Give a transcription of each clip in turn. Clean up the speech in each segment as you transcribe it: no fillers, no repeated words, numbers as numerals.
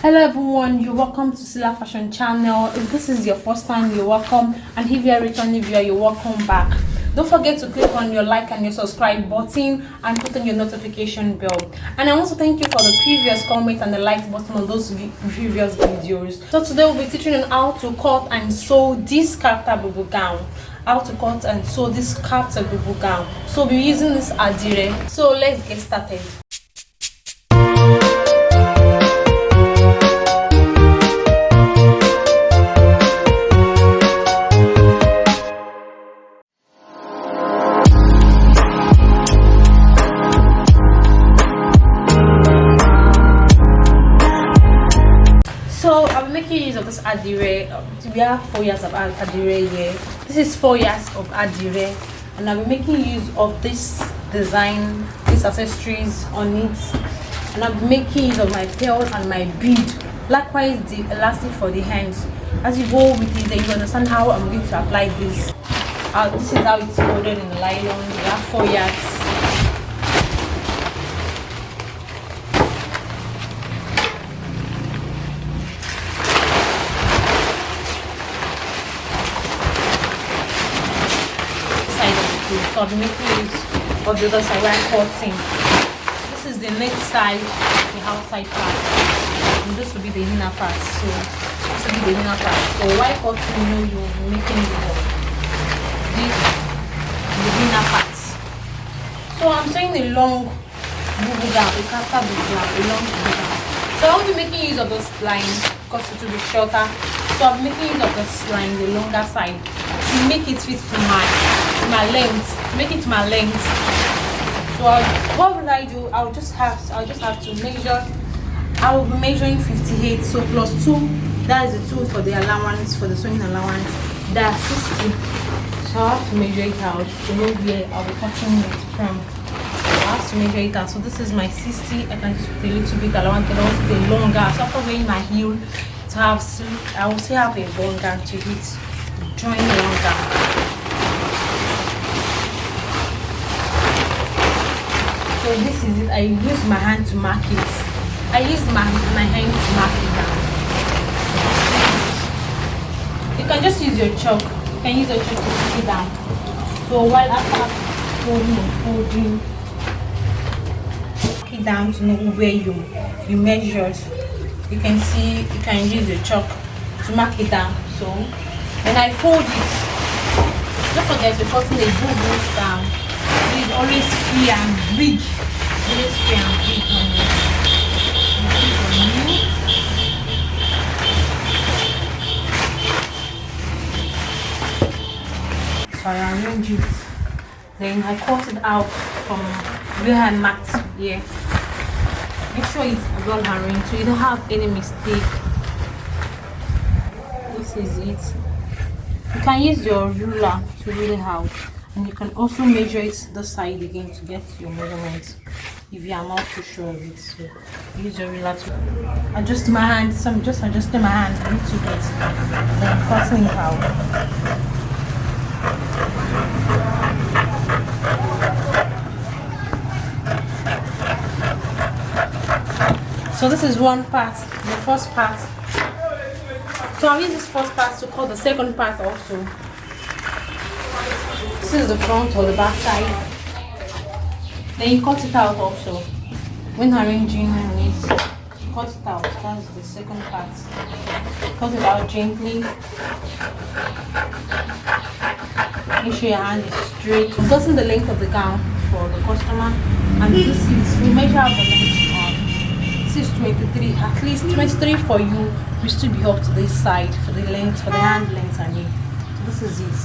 Hello everyone, you're welcome to Sila Fashion Channel. If this is your first time, you're welcome, and if you're a returning viewer, you're welcome back. Don't forget to click on your like and your subscribe button and put on your notification bell. And I want to thank you for the previous comment and the like button on those previous videos. So today we'll be teaching on how to cut and sew this Kaftan Bubu gown. How to cut and sew this Kaftan Bubu gown. So we'll be using this adire. So let's get started. So I'm making use of this adire. We have 4 years of adire here. This is 4 years of adire, and I'll be making use of this design, these accessories on it, and I'll be making use of my pearl and my bead. Likewise, the elastic for the hands. As you go with it, then you understand how I'm going to apply this. This is how it's folded in the nylon. We have 4 yards. So I'll be making use of the other side where I'm cutting. This is the next side, the outside part, and this will be the inner part. So this will be the inner part. So while cutting, you'll be making use of the inner parts. So I'm saying a long bubu gown, a Kaftan bubu gown, a long bubu gown. So I'll be making use of this line because it will be shorter. So I'm making use of this line, the longer side, to make it fit to my length, make it my length. So what will I do? I'll just have to measure. I will be measuring 58. So plus 2, that is the 2 for the allowance, for the sewing allowance. That's 60. So I have to measure it out to know where I'll be cutting it from. So I have to measure it out. So this is my 60. I can just put a little bit allowance, but also the longer. So after wearing my heel, to have, I will still have a longer to it. Join longer. So this is it. I use my hand to mark it. I use my hand to mark it down. You can just use your chalk. You can use your chalk to put it down. So while after folding, mark it down to know where you measured. You can see, you can use your chalk to mark it down. So when I fold it, don't forget to cutting the bubu down. It's always free and big. Always free and big on you. So I arrange it. Then I cut it out from where I marked here. Make sure it's well arranged so you don't have any mistake. This is it. You can use your ruler to rule it out, and you can also measure it this side again to get your measurements if you are not too sure of it. So use your ruler to adjust my hand. So I'm just adjusting my hand a little bit, then cutting it out. So this is one part, the first part. So I'll use this first part to cut the second part also. This is the front or the back side. Then you cut it out also. When arranging it, cut it out. That's the second part. Cut it out gently. Make sure your hand is straight. We've gotten the length of the gown for the customer, and this is, we measure out the length. This is 23, at least 23 for you. We still be up to this side for the length, for the hand length. I mean, so this is it.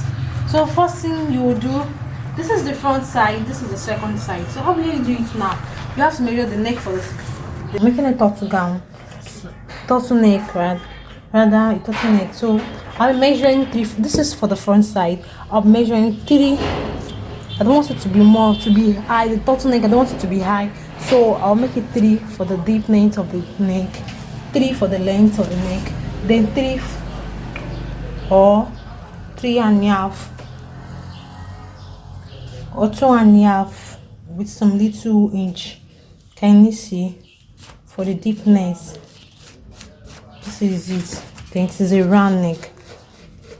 So first thing you will do, this is the front side, this is the second side. So how will you do it now? You have to measure the neck for this. Making a turtle gown, turtle neck, rather a turtle neck. So I'm measuring 3. This is for the front side. I'm measuring 3. I don't want it to be more, to be high. The turtle neck, I don't want it to be high. So I'll make it 3 for the deep length of the neck, 3 for the length of the neck, then 3 or 3.5 or 2.5 with some little inch. Can you see for the deepness? This is it. Then it is a round neck.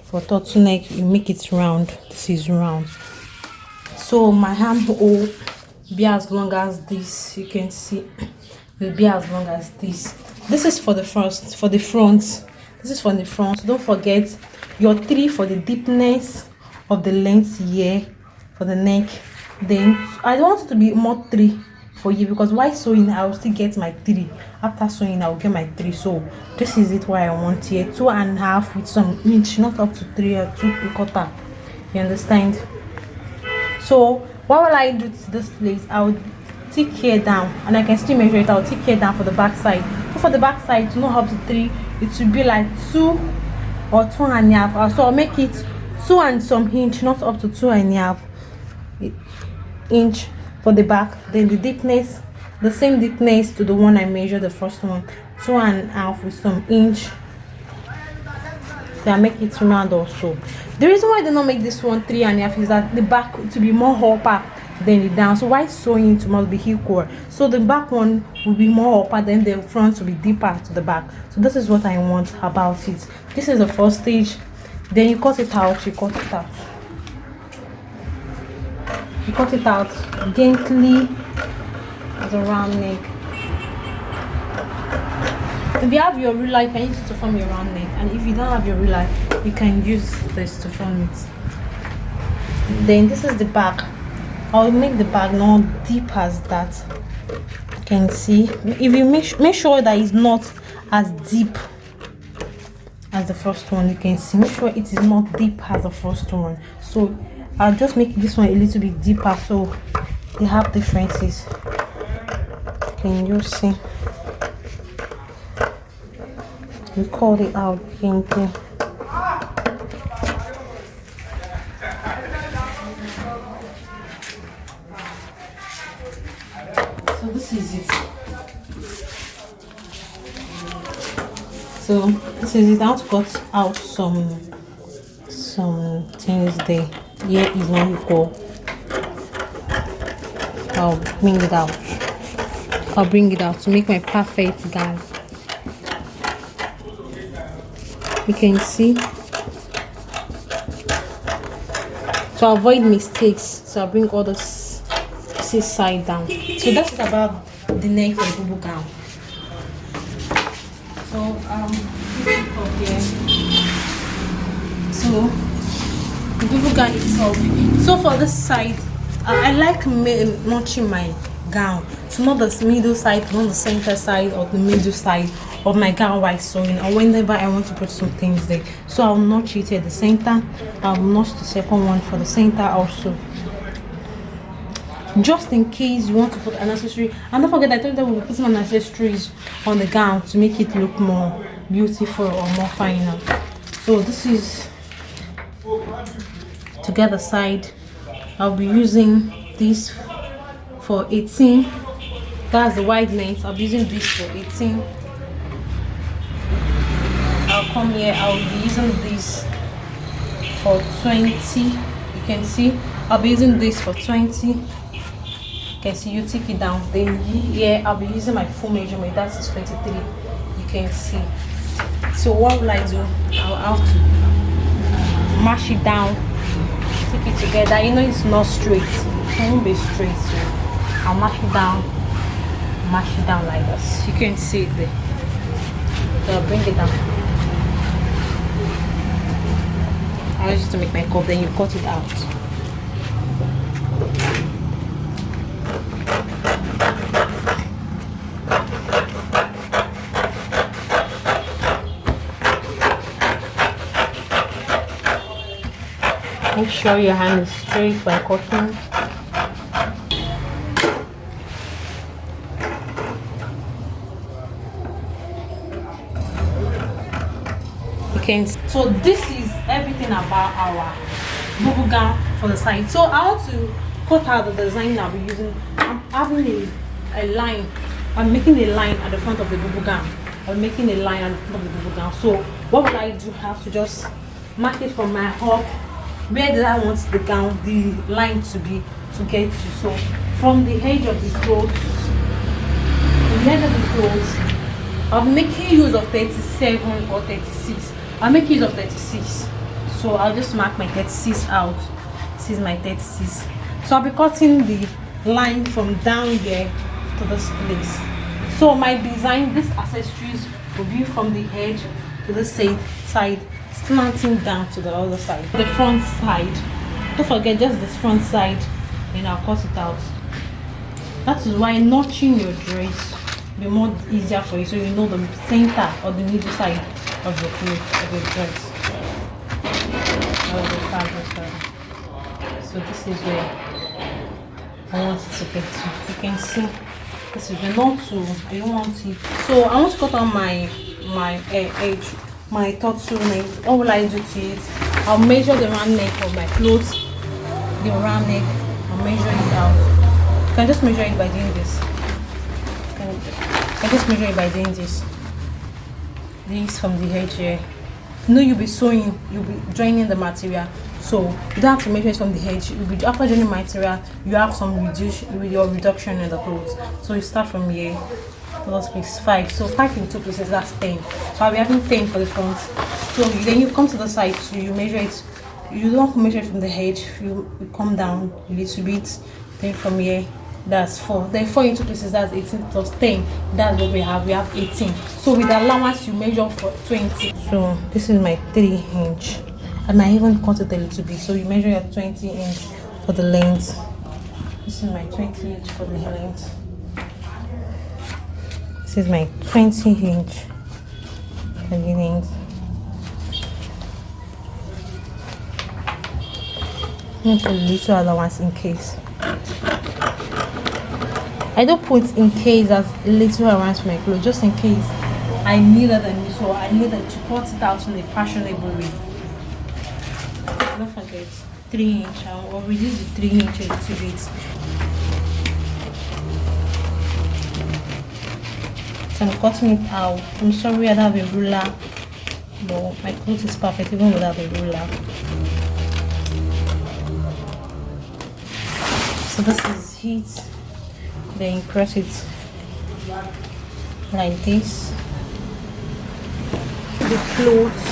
For turtleneck, you make it round. This is round. So my armhole will be as long as this. You can see will be as long as this. This is for the front. This is for the front. Don't forget your 3 for the deepness of the length here for the neck. Then I don't want it to be more 3 for you, because while sewing I will still get my 3. After sewing I will get my 3. So this is it why I want here 2.5 with some inch, not up to 3 or 2.25. You understand? So what will I do to this place? I will tick here down, and I can still measure it. I'll tick here down for the back side. So for the back side, to not up to 3, it should be like 2 or 2.5. So I'll make it 2 and some inch, not up to 2.5 inch for the back. Then the deepness, the same deepness to the one I measured, the first one, 2.5 with some inch. Then I make it round also. The reason why I did not make this one 3.5 is that the back to be more upper than the down. So while sewing it must be equal. So the back one will be more upper, then the front will be deeper to the back. So this is what I want about it. This is the first stage. Then you cut it out. You cut it out. You cut it out gently as a round neck. If you have your ruler, you can use it to form your round neck, and if you don't have your ruler, you can use this to form it. Then this is the back. I'll make the back not deep as that. You can see, if you make sure that it's not as deep as the first one. You can see, make sure it is not deep as the first one. So I'll just make this one a little bit deeper so they have differences. Can you see? We call it out gently. So this is it. So this is it. I want to cut out some things there. Here is not equal. I'll bring it out. I'll bring it out to make my perfect gown. You can see, to avoid mistakes, so I'll bring all this side down. So that's about the neck of the Bubu gown. So this is up here. So the Bubu gown itself. So for this side, I like notching my gown. So not the middle side, not the center side or the middle side of my gown while sewing, or whenever I want to put some things there. So I'll notch it at the center. I'll notch the second one for the center also, just in case you want to put an accessory. And don't forget, I told you that we'll be putting an accessories on the gown to make it look more beautiful or more final. So this is to get the side. I'll be using this for 18. That's the wide length. I'll be using this for 18. I'll come here, I'll be using this for 20. You can see I'll be using this for 20. You can see, you take it down. Then here I'll be using my full measurement, that is 23. You can see. So what will I do? I'll have to mash it down, take it together. You know it's not straight, it won't be straight, so I'll mash it down like this. You can see it there. So I'll bring it down. I used to make my cup, then you cut it out. Make sure your hand is straight by cutting. So this is everything about our Bubu gown for the side. So I want to cut out the design I'll be using. I'm having a line. I'm making a line at the front of the Bubu gown. I'm making a line at the front of the Bubu gown. So what will I do? I have to just mark it from my hub. Where did I want the gown, the line to be, to get to? So from the edge of the clothes, I'll be making use of 37 or 36. I'll make use of 36. So I'll just mark my 36 out. This is my 36. So I'll be cutting the line from down here to this place. So my design, these accessories will be from the edge to the side, slanting down to the other side. The front side, don't forget just this front side, and I'll cut it out. That is why notching your dress will be more easier for you, so you know the center or the middle side of your clothes, of your dress. So this is where I want it to get to. You can see this is where not to. I don't want it. So I want to cut on my edge, my turtleneck. What will I do to it? I'll measure the round neck of my clothes. The round neck. I'll measure it out. You can just measure it by doing this. I just measure it by doing this. This from the edge here. You know, you'll be sewing, you'll be joining the material, so you don't have to measure it from the edge. You'll be, after joining material, you have some reduction in the clothes. So you start from here. Plus place 5. So 5 in 2 places, that's 10. So I'll be having 10 for the front. So then you come to the side, so you measure it. You don't measure it from the edge. You come down a little bit. Then from here, that's 4. Then 4 in 2 places, that's 18 plus 10. That's what we have. We have 18. So with the allowance, you measure for 20. So this is my 3 inch. I might even cut it a little bit. So you measure your 20 inch for the length. This is my 20 inch for the length. This is my 20 inch for the length. I'm going to put a little allowance in case. I don't put in case as a little allowance my clothes, just in case I needed them, so I needed to cut it out in a fashionable way. Don't forget 3 inch. I'll reduce the 3 inch a little bit. So I'm cutting it out. I'm sorry I don't have a ruler, but my clothes is perfect even without a ruler. So this is it. Then press it like this. The clothes,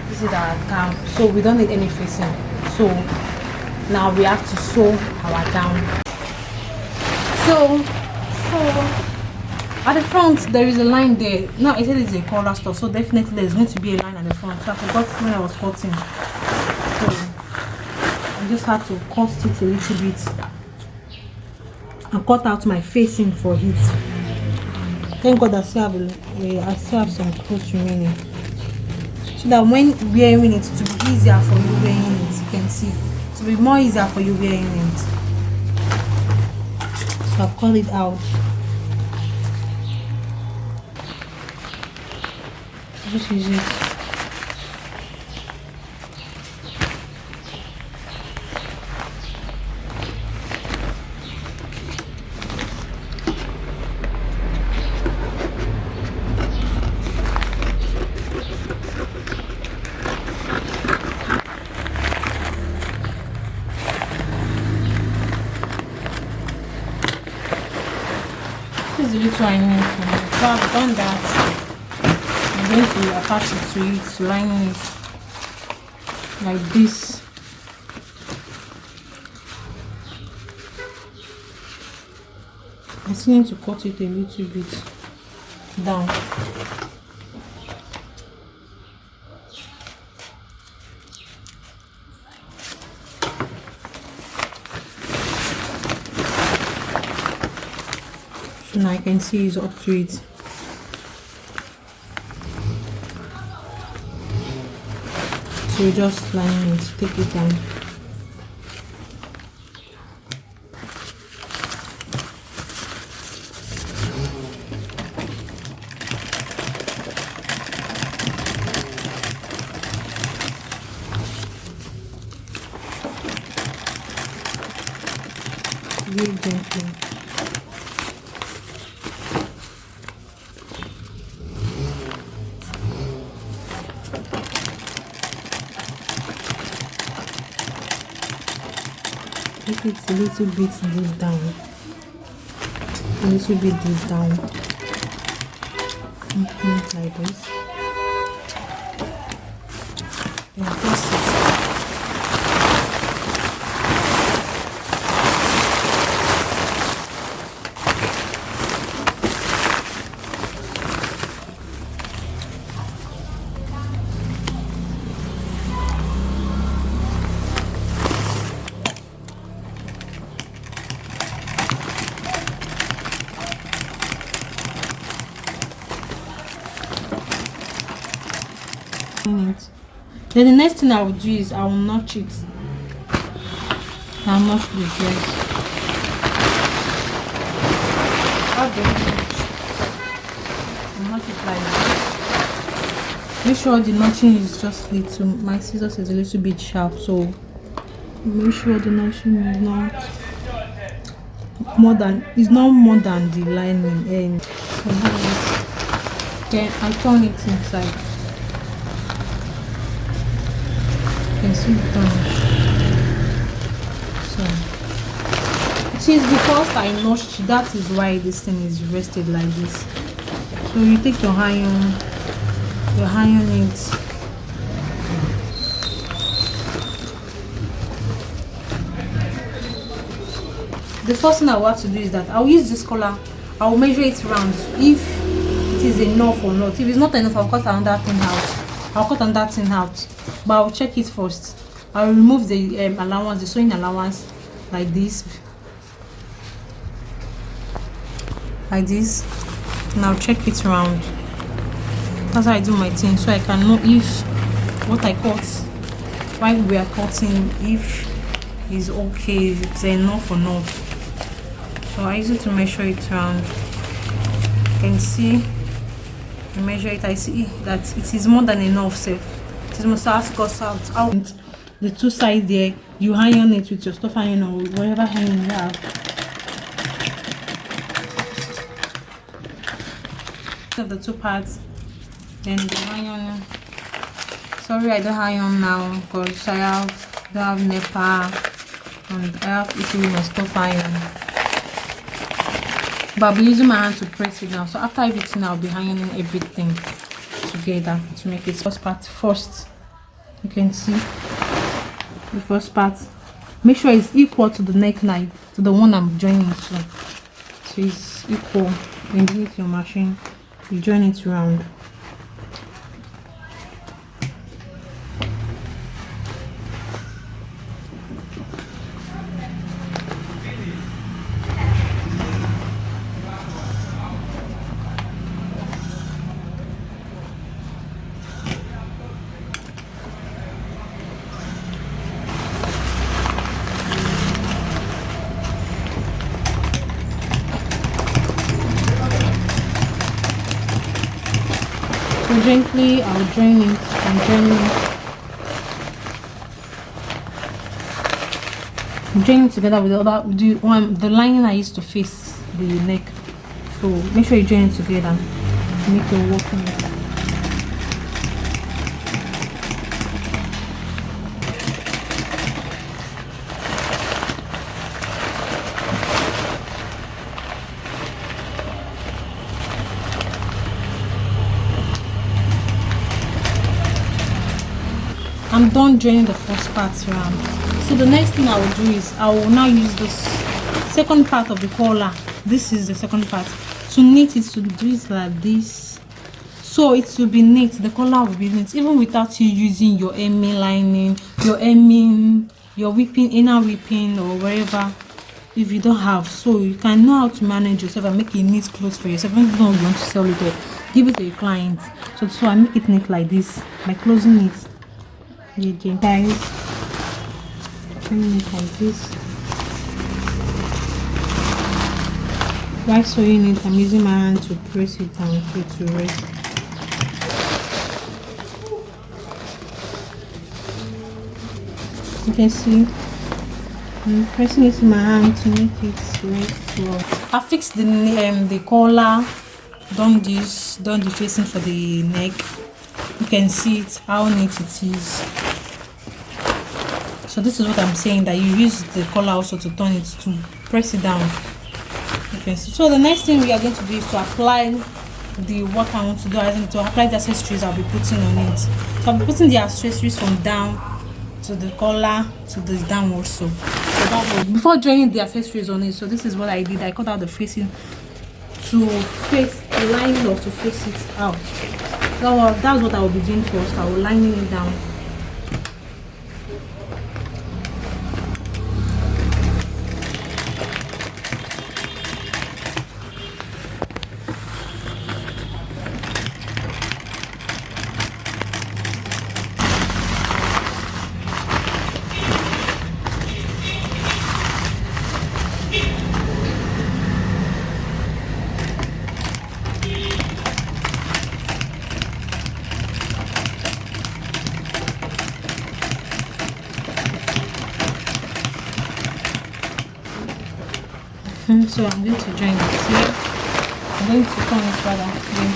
this is our gown, so we don't need any facing. So now we have to sew our gown. So at the front there is a line there. Now I said it's a collar stuff, so definitely there's going to be a line at the front. So I forgot when I was cutting, so I just had to cut it a little bit and cut out my facing for it. Thank God I still have some clothes remaining, so that when wearing it, to be easier for you wearing it, you can see, to be more easier for you wearing it. So I've cut it out. Just use it. This is the little I need for me. So I've done that. I'm going to attach it to it, to line it like this. I still need to cut it a little bit down. So now I can see it's up to it. So we just line it, take it down. Very gently. It's a little bit deep down, a little bit deep down. Like this. Then press it. Then the next thing I will do is I will notch it. I'll notch the dress. I'll notch it like this. Make sure the notching is just little. My scissors is a little bit sharp, so make sure the notching is not more than the lining end. Then I turn it inside. You can see the turn. So it is because I notched, that is why this thing is rested like this. So you take your iron it. The first thing I will have to do is that I will use this collar. I will measure it round if it is enough or not. If it's not enough, I'll cut another thing out. But I'll check it first. I'll remove the allowance, the sewing allowance, like this, and I'll check it round. That's how I do my thing, so I can know if what I cut while we are cutting, if is okay, if it's enough or not. So I use it to measure it round. You can see I measure it, I see that it is more than enough. Safe. It is must have cut out the two sides there. You iron it with your stuff iron or whatever iron you have. Of the two parts, then the iron. Sorry, I don't iron now because I don't have NEPA and I have issue with my stuff iron. But I'll be using my hand to press it now. So after everything, I'll be ironing everything together to make it. First part first. You can see the first part. Make sure it's equal to the neckline, to the one I'm joining to. So it's equal. Then you use your machine, you join it round. So gently I'll join it and join it together with the lining I used to face the neck. So make sure you join it together to make it work. I'm done joining the first part round. So the next thing I will do is I will now use this second part of the collar. This is the second part to knit it, to do it like this, so it will be neat. The collar will be neat even without you using your hemming lining, your whipping, inner whipping or wherever. If you don't have, so you can know how to manage yourself and make a neat clothes for yourself. Even if you don't want to sell it or give it to your clients. So I make it neat like this by closing it. Yeah, guys, turning it like this. While sewing it, I'm using my hand to press it and for it to rest. You can see I'm pressing it with my hand to make it rest well. I fixed the collar, done the facing for the neck. You can see it, how neat it is. So this is what I'm saying, that you use the collar also to turn it, to press it down. You can see. So the next thing we are going to do is to apply the what I want to do, as in to apply the accessories I'll be putting on it. So I'll be putting the accessories from down to the collar to the down also. So that was before joining the accessories on it. So this is what I did. I cut out the facing to face the lining or to face it out. So that's what I will be doing first. I will lining it down. So I'm going to join it here. I'm going to turn it rather here.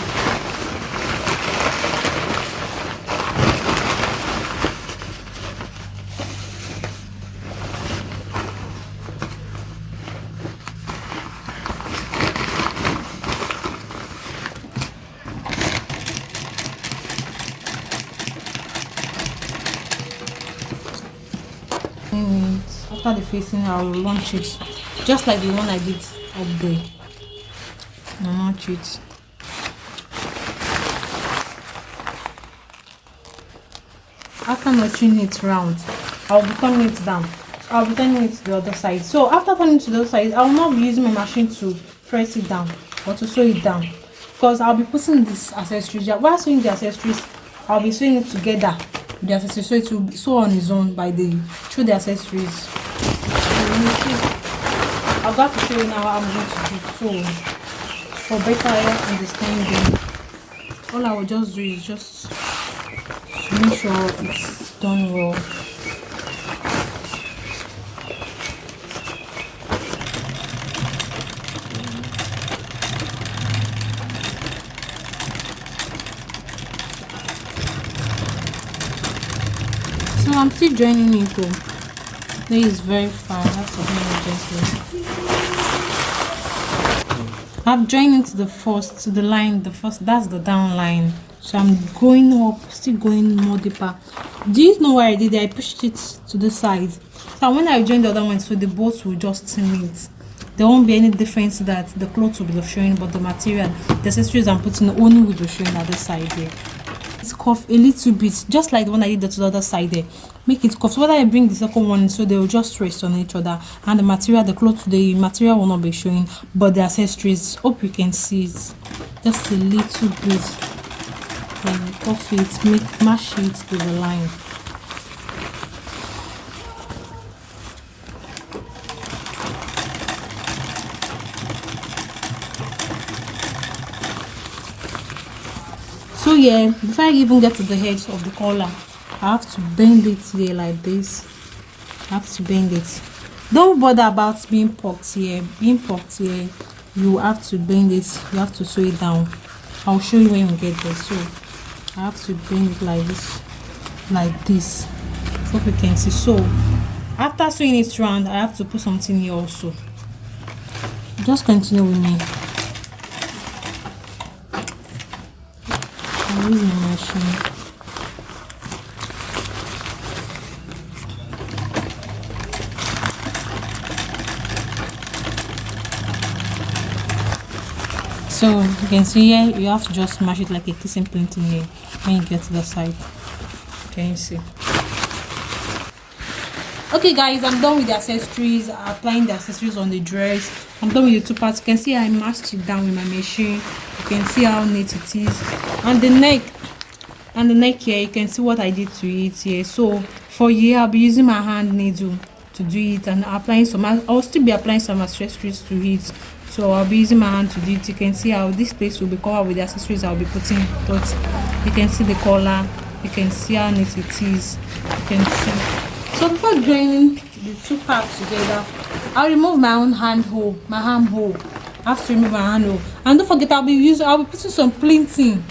After the facing, I will launch it just like the one I did up there. I'll launch it. After notching it round, I'll be turning it down. I'll be turning it to the other side. So after turning to the other side, I will not be using my machine to press it down or to sew it down, because I'll be putting this accessories. While sewing the accessories, I'll be sewing it together with the accessories, so it will be sew on its own by the through the accessories. I've got to show you now what I'm going to do. So for better understanding, all I will just do is just to make sure it's done well. So I'm still joining it though. This is very fine. That's what I'm joining into the first, to the line, the first, that's the down line. So I'm going up, still going more deeper. Do you know what I did? I pushed it to the side. So when I join the other one, so the both will just meet. There won't be any difference that the clothes will be showing, but the material, the accessories I'm putting only will be showing at the side here. It's cuff a little bit, just like the one I did to the other side there. Make it cuff. So whether I bring the second one, so they will just rest on each other, and the material, the clothes, the material will not be showing, but the accessories, hope you can see it, just a little bit. Then cuff it, mash it to the line. So yeah, before I even get to the edge of the collar, I have to bend it here like this. I have to bend it. Don't bother about being poked here. Being poked here, you have to bend it. You have to sew it down. I'll show you when we get there. So I have to bend it like this, like this. Hope you can see. So after sewing it round, I have to put something here also. Just continue with me. I'm using my machine. So you can see here, you have to just mash it like a kissing painting here when you get to the side. Can you see? Okay guys, I'm done with the accessories, applying the accessories on the dress. I'm done with the two parts. You can see I mashed it down with my machine. You can see how neat it is. And the neck here, you can see what I did to it here. So for here, I'll be using my hand needle to do it, and applying some, I'll still be applying some accessories to it. So I'll be using my hand to do it. You can see how this place will be covered with the accessories I'll be putting, but you can see the collar, you can see how neat it is, you can see. So before joining the two parts together, I'll remove my own hand hole, my arm hole. I have to remove my hand hole. And don't forget, I'll be putting some pleating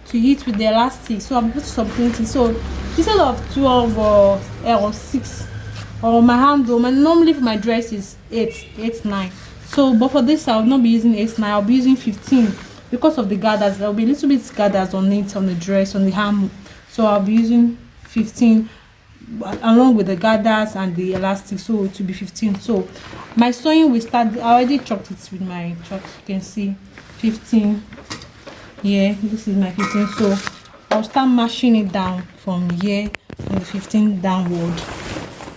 to it with the elastic. So I'll be putting some pleating. So instead of 12 or 6, or my hand hole, normally for my dress is 8, 9. So but for this, I'll not be using 8, 9. I'll be using 15. because of the gathers, there will be a little bit gathers on it, on the dress, on the hem. So I'll be using 15 along with the gathers and the elastic, so it will be 15. So my sewing will start. I already chalked it with my chalk. You can see 15. Yeah, this is my 15. So I'll start mashing it down from here, from the 15 downward.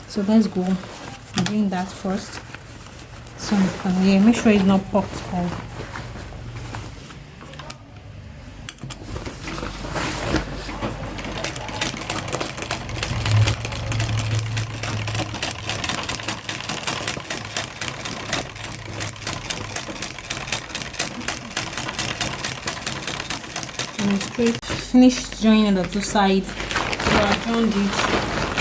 So let's go. I'm doing that first. So from here, make sure it's not popped off. Finished joining the two sides, so I've joined it.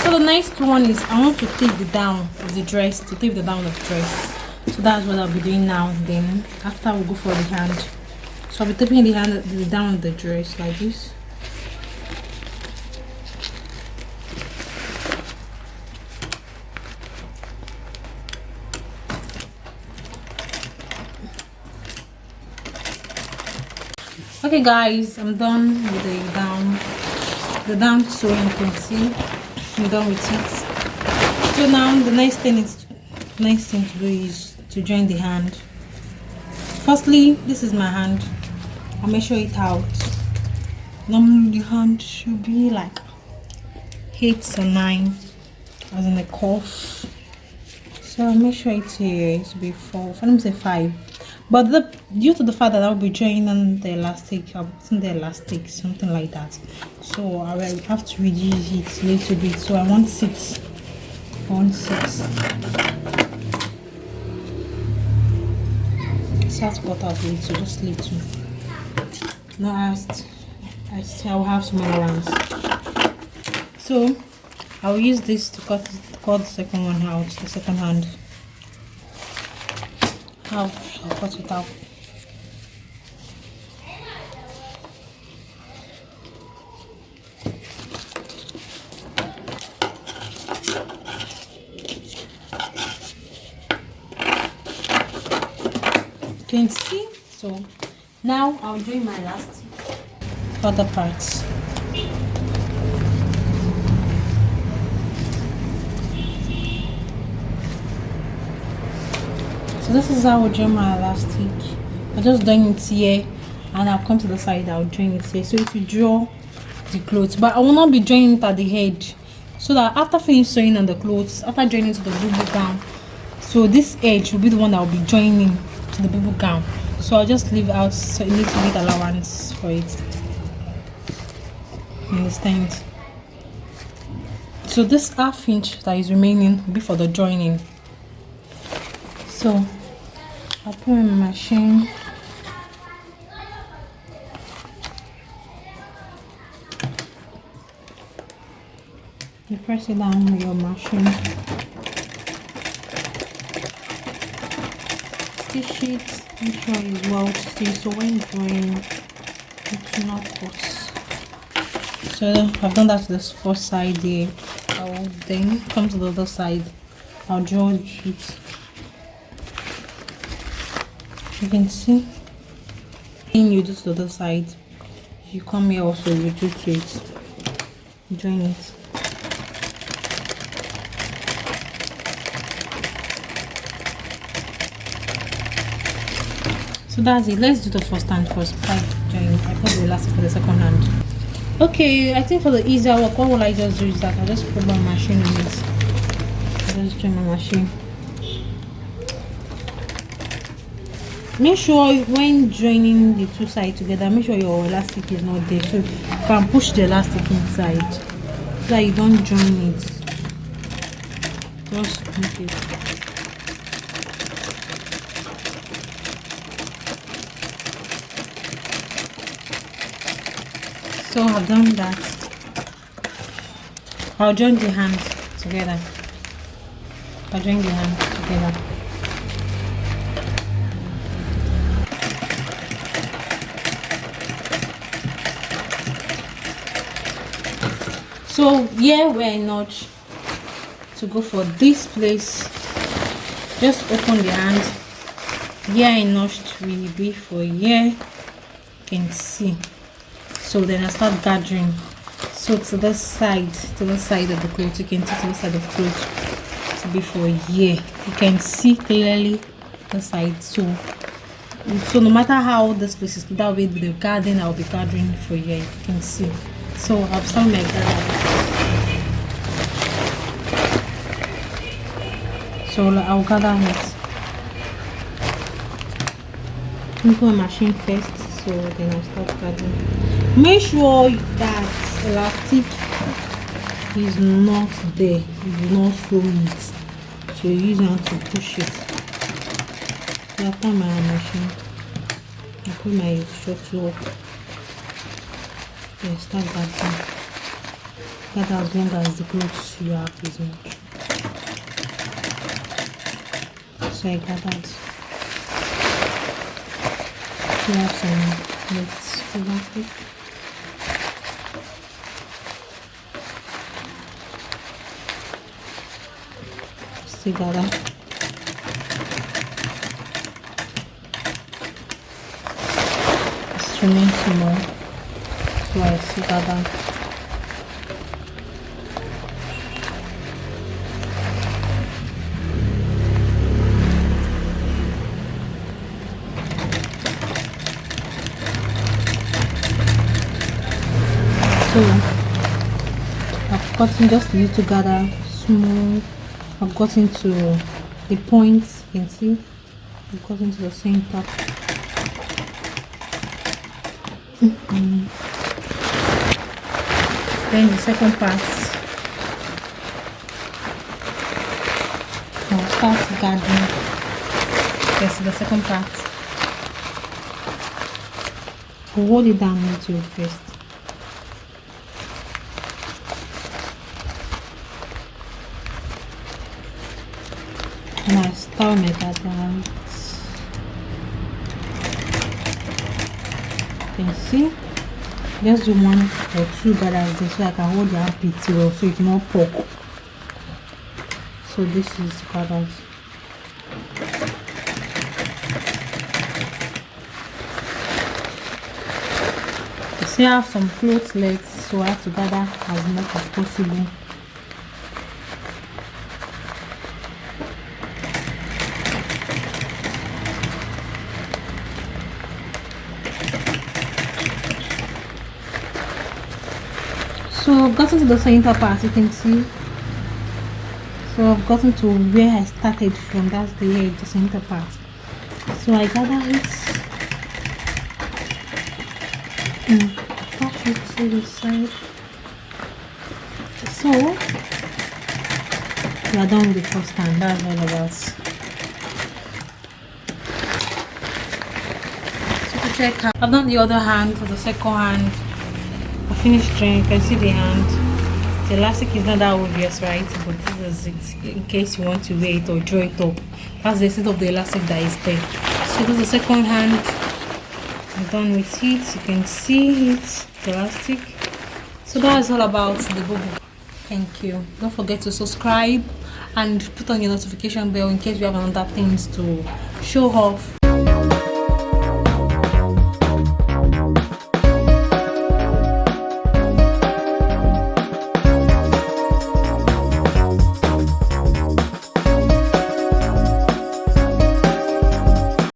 So the next one is I want to tape the down of the dress, of the dress. So that's what I'll be doing now. Then after we'll go for the hand. So I'll be taping the down of the dress like this. Okay guys, I'm done with the down sewing. You can see I'm done with it. So now the next thing to do is to join the hand. Firstly, this is my hand. I'll measure it out. Normally the hand should be like 8 or 9 as in a cuff. So I'll measure it here to be 4. Let me say 5. But due to the fact that I'll be joining the elastic, I'll be putting the elastic, something like that. So I will have to reduce it a little bit. So I want 6. I want 6. So I have to cut out a little, just little. No, I will have some other ones. So I will use this to cut the second one out, the second hand. I'll cut it out. You can see. So now I'll join my last other parts. So this is how I join my elastic. I just join it here, and I'll come to the side. I'll join it here, so it will draw the clothes. But I will not be joining it at the head, so that after finish sewing on the clothes, after joining to the bubu gown, so this edge will be the one that will be joining to the bubu gown. So I'll just leave out so a little bit allowance for it. Understand? So this ½ inch that is remaining will be for the joining. So I'll put in my machine. You press it down with your machine. Stitch it, make sure it's well stitched, so when drawing it will not pause. So I've done that to this first side here. I'll then come to the other side. I'll draw it. You can see. Then you do to the other side. You come here also, you do to it. Join it. So that's it. Let's do the first hand first. I put the elastic for the second hand. Okay, I think for the easier work, what will I just do is that I just put my machine on it. I just join my machine. Make sure when joining the two sides together, make sure your elastic is not there, so you can push the elastic inside so that you don't join it. Just make it. So I've done that. I'll join the hands together. I'll join the hands together. So here we're not to go for this place. Just open the hand. Here I notched will be for here. can see. So then I start gathering. So to this side of the cloth, you can see to the side of the cloth to be for here. You can see clearly the side. So no matter how this place is, that way with the garden, I'll be gathering for here. You can see. So I'll start my gathering. So I'll gather it. Into a machine first, so then I'll start gathering. Make sure that elastic is not there, you will not sew it. So you use hand to push it. So after my machine, I put my short up. Then start gathering. Gather as long as the clothes you have is much. So I gathered. You have some left over it. Still gather. It's remains small, so I still gather. So I've gotten just a little gather small. I've gotten to the points, you can see. I've gotten to the center. Then the second part, I'll start gathering. Yes, the second part. I'll hold it down into it first. And I start my gathering. You can see, just do one or two gathers so I can hold the armpit well, so it will not poke. So this is gathers. You see, I have some clothes left, so I have to gather as much as possible. So I've gotten to the center part, you can see. So I've gotten to where I started from, that's the edge, the center part. So I gather it and attach it to the side. So we are done with the first hand, that's all about. So to check out, I've done the other hand for the second hand. I finished drawing. You can see the hand. The elastic is not that obvious, right? But this is it in case you want to wear it or draw it up. That's the set of the elastic that is there. So this is the second hand. I'm done with it. You can see it, the elastic. So that is all about the Bubu. Thank you. Don't forget to subscribe and put on your notification bell in case we have another things to show off